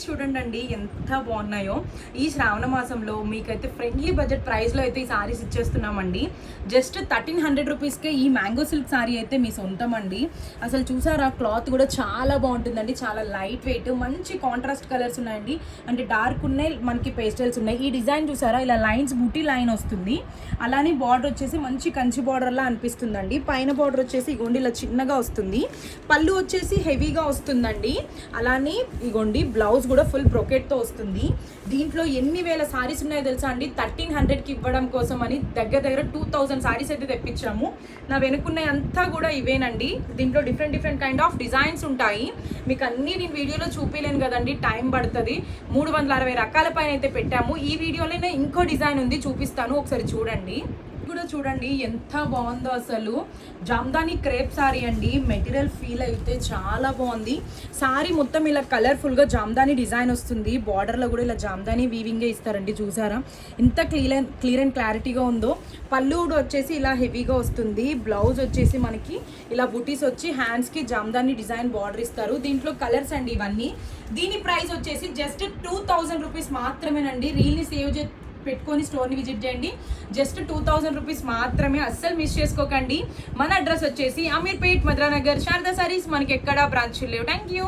సారీస్ చూడండి ఎంత బాగున్నాయో. ఈ శ్రావణ మాసంలో మీకైతే ఫ్రెండ్లీ బడ్జెట్ ప్రైస్లో అయితే ఈ సారీస్ ఇచ్చేస్తున్నామండి. జస్ట్ 1300 రూపీస్కే ఈ మ్యాంగో సిల్క్ సారీ అయితే మీ సొంతం అండి. అసలు చూసారా, క్లాత్ కూడా చాలా బాగుంటుందండి, చాలా లైట్ వెయిట్, మంచి కాంట్రాస్ట్ కలర్స్ ఉన్నాయండి. అంటే డార్క్ ఉన్నాయి, మనకి పేస్టల్స్ ఉన్నాయి. ఈ డిజైన్ చూసారా, ఇలా లైన్స్ బూటీ లైన్ వస్తుంది. అలానే బార్డర్ వచ్చేసి మంచి కంచి బార్డర్లా అనిపిస్తుందండి. పైన బార్డర్ వచ్చేసి ఇగోండి ఇలా చిన్నగా వస్తుంది. పళ్ళు వచ్చేసి హెవీగా వస్తుందండి. అలానే ఇగోండి బ్లౌజ్ కూడా ఫుల్ బ్రొకెట్తో వస్తుంది. దీంట్లో ఎన్ని వేల సారీస్ ఉన్నాయో తెలుసా అండి. 1300కి ఇవ్వడం కోసం అని దగ్గర 2000 సారీస్ అయితే తెప్పించాము. నా వెనుకున్న అంతా కూడా ఇవేనండి. దీంట్లో డిఫరెంట్ కైండ్ ఆఫ్ డిజైన్స్ ఉంటాయి. మీకు అన్నీ నేను వీడియోలో చూపించలేను కదండి, టైం పడుతుంది. 360 రకాల పైన అయితే పెట్టాము. ఈ వీడియోలోనే ఇంకో డిజైన్ ఉంది, చూపిస్తాను, ఒకసారి చూడండి. కూడా చూడండి ఎంత బాగుందో. అసలు జామ్దాని క్రేప్ సారీ అండి. మెటీరియల్ ఫీల్ అయితే చాలా బాగుంది. సారీ మొత్తం ఇలా కలర్ఫుల్గా జామ్దాని డిజైన్ వస్తుంది. బార్డర్లో కూడా ఇలా జామ్దాని వీవింగే ఇస్తారండి. చూసారా ఎంత క్లియర్ అండ్ క్లారిటీగా ఉందో. పళ్ళు కూడా వచ్చేసి ఇలా హెవీగా వస్తుంది. బ్లౌజ్ వచ్చేసి మనకి ఇలా బుటీస్ వచ్చి హ్యాండ్స్కి జామ్దాని డిజైన్ బార్డర్ ఇస్తారు. దీంట్లో కలర్స్ అండి ఇవన్నీ. దీని ప్రైస్ వచ్చేసి జస్ట్ 2000 రూపీస్ మాత్రమేనండి. రీల్ని సేవ్ పెట్టుకొని స్టోర్ని విజిట్ చేయండి. జస్ట్ 2000 రూపీస్ మాత్రమే, అస్సలు మిస్ చేసుకోకండి. మన అడ్రస్ వచ్చేసి అమీర్పేట్, మద్రానగర్, శారదా సారీస్. మనకి ఎక్కడా బ్రాంచ్లు లేవు. Thank you.